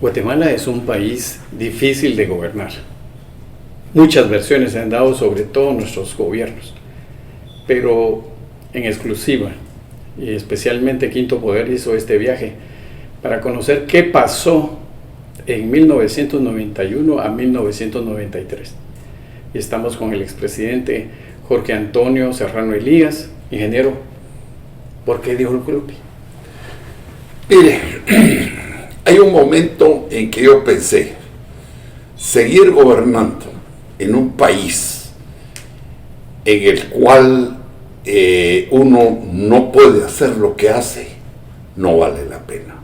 Guatemala es un país difícil de gobernar. Muchas versiones se han dado sobre todos nuestros gobiernos, pero en exclusiva, y especialmente Quinto Poder hizo este viaje para conocer qué pasó en 1991 a 1993. Y estamos con el expresidente Jorge Antonio Serrano Elías. Ingeniero, ¿por qué dijo el golpe? Mire, hay un momento en que yo pensé, seguir gobernando en un país en el cual uno no puede hacer lo que hace, no vale la pena.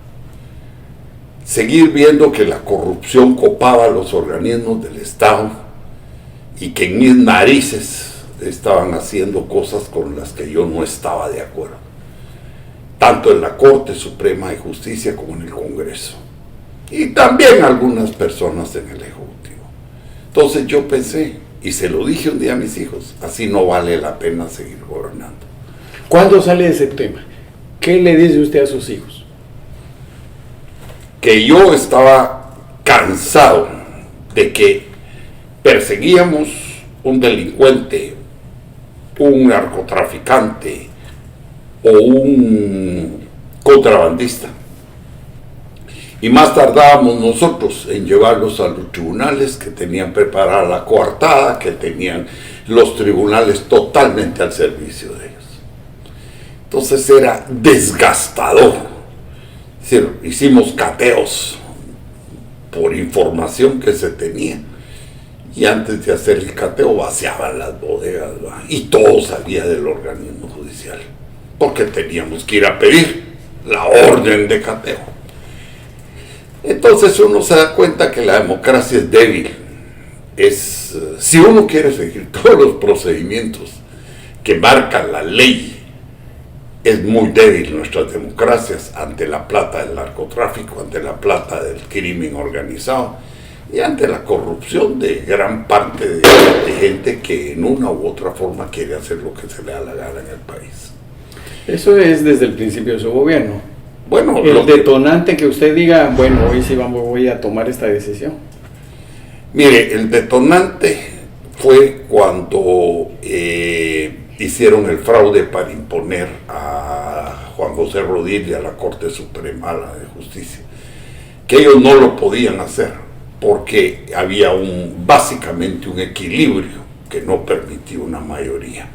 Seguir viendo que la corrupción copaba los organismos del Estado y que en mis narices estaban haciendo cosas con las que yo no estaba de acuerdo, tanto en la Corte Suprema de Justicia como en el Congreso, y también algunas personas en el Ejecutivo. Entonces yo pensé, y se lo dije un día a mis hijos, así no vale la pena seguir gobernando. ¿Cuándo sale ese tema? ¿Qué le dice usted a sus hijos? Que yo estaba cansado de que perseguíamos un delincuente, un narcotraficante o un contrabandista, y más tardábamos nosotros en llevarlos a los tribunales, que tenían preparada la coartada, que tenían los tribunales totalmente al servicio de ellos. Entonces era desgastador. Es decir, hicimos cateos por información que se tenía, y antes de hacer el cateo vaciaban las bodegas, ¿va? Y todo salía del organismo judicial, porque teníamos que ir a pedir la orden de cateo. Entonces uno se da cuenta que la democracia es débil. Si uno quiere seguir todos los procedimientos que marcan la ley, es muy débil nuestras democracias ante la plata del narcotráfico, ante la plata del crimen organizado y ante la corrupción de gran parte de gente que en una u otra forma quiere hacer lo que se le da la gana en el país. Eso es desde el principio de su gobierno. Bueno, el detonante que usted diga, bueno, hoy sí voy a tomar esta decisión. Mire, el detonante fue cuando hicieron el fraude para imponer a Juan José Rodríguez a la Corte Suprema de Justicia, que ellos no lo podían hacer porque había básicamente un equilibrio que no permitía una mayoría.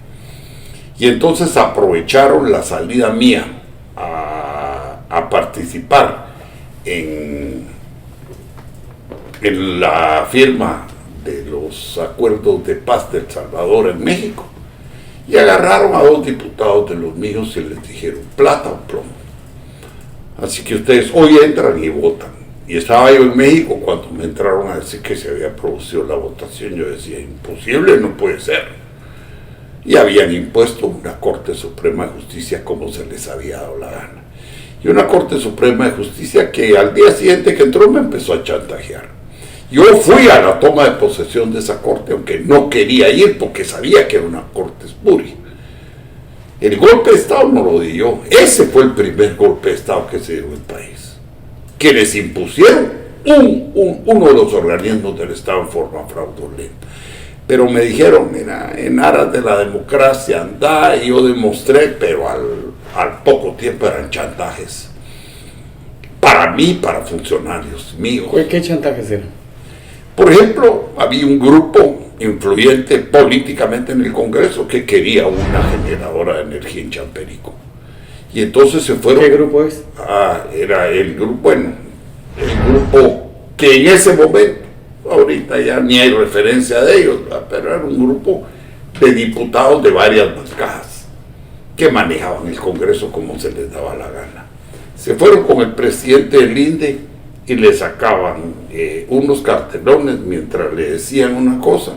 Y entonces aprovecharon la salida mía a participar en la firma de los acuerdos de paz de El Salvador en México, y agarraron a 2 diputados de los míos y les dijeron plata o plomo. Así que ustedes hoy entran y votan. Y estaba yo en México cuando me entraron a decir que se había producido la votación. Yo decía, imposible, no puede ser. Y habían impuesto una Corte Suprema de Justicia como se les había dado la gana. Y una Corte Suprema de Justicia que al día siguiente que entró me empezó a chantajear. Yo fui a la toma de posesión de esa corte, aunque no quería ir porque sabía que era una corte espuria. El golpe de Estado no lo di yo. Ese fue el primer golpe de Estado que se dio en el país. Que les impusieron uno de los organismos del Estado en forma fraudulenta. Pero me dijeron, mira, en aras de la democracia anda, y yo demostré, pero al poco tiempo eran chantajes. Para mí, para funcionarios míos. ¿Qué chantajes eran? Por ejemplo, había un grupo influyente políticamente en el Congreso que quería una generadora de energía en Champerico. Y entonces se fueron... ¿Qué grupo es? Era el grupo que en ese momento, ahorita ya ni hay referencia de ellos, ¿verdad? Pero era un grupo de diputados de varias bancadas que manejaban el Congreso como se les daba la gana. Se fueron con el presidente del INDE y le sacaban unos cartelones mientras le decían una cosa,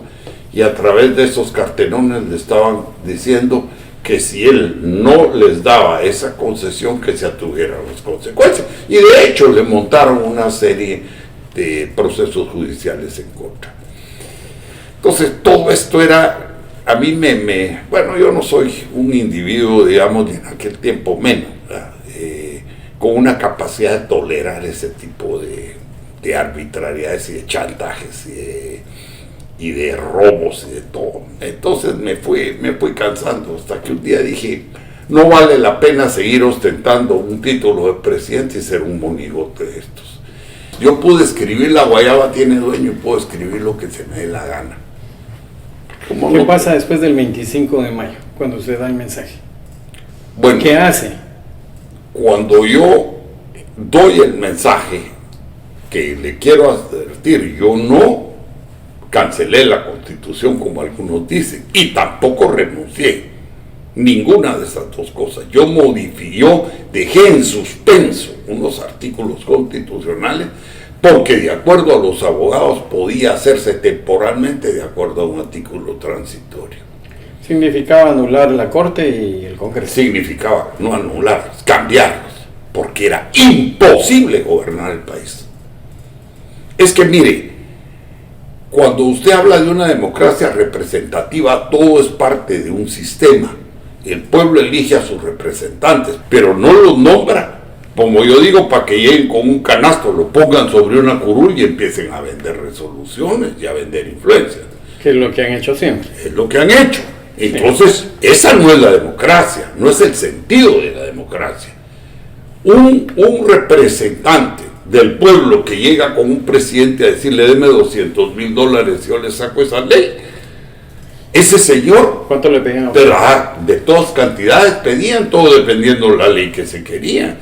y a través de esos cartelones le estaban diciendo que si él no les daba esa concesión, que se atuvieran las consecuencias. Y de hecho le montaron una serie de procesos judiciales en contra. Entonces todo esto era, a mí bueno, yo no soy un individuo, digamos, en aquel tiempo menos, con una capacidad de tolerar ese tipo de arbitrariedades y de chantajes y de robos y de todo. Entonces me fui cansando hasta que un día dije, no vale la pena seguir ostentando un título de presidente y ser un monigote de estos. Yo pude escribir La Guayaba tiene dueño y puedo escribir lo que se me dé la gana. ¿Qué pasa después del 25 de mayo, cuando usted da el mensaje? Bueno, ¿qué hace? Cuando yo doy el mensaje que le quiero advertir, yo no cancelé la Constitución como algunos dicen y tampoco renuncié. Ninguna de esas dos cosas. Yo dejé en suspenso unos artículos constitucionales porque de acuerdo a los abogados podía hacerse temporalmente de acuerdo a un artículo transitorio. Significaba anular la Corte y el Congreso. Significaba no anularlas, cambiarlas, porque era imposible gobernar el país. Es que mire, cuando usted habla de una democracia representativa, todo es parte de un sistema. El pueblo elige a sus representantes, pero no los nombra, como yo digo, para que lleguen con un canasto, lo pongan sobre una curul y empiecen a vender resoluciones y a vender influencias. Que es lo que han hecho siempre. Es lo que han hecho. Entonces, esa no es la democracia, no es el sentido de la democracia. Un representante del pueblo que llega con un presidente a decirle, deme $200,000 y yo le saco esa ley. Ese señor, ¿cuánto le pedían? De todas cantidades pedían, todo dependiendo de la ley que se quería.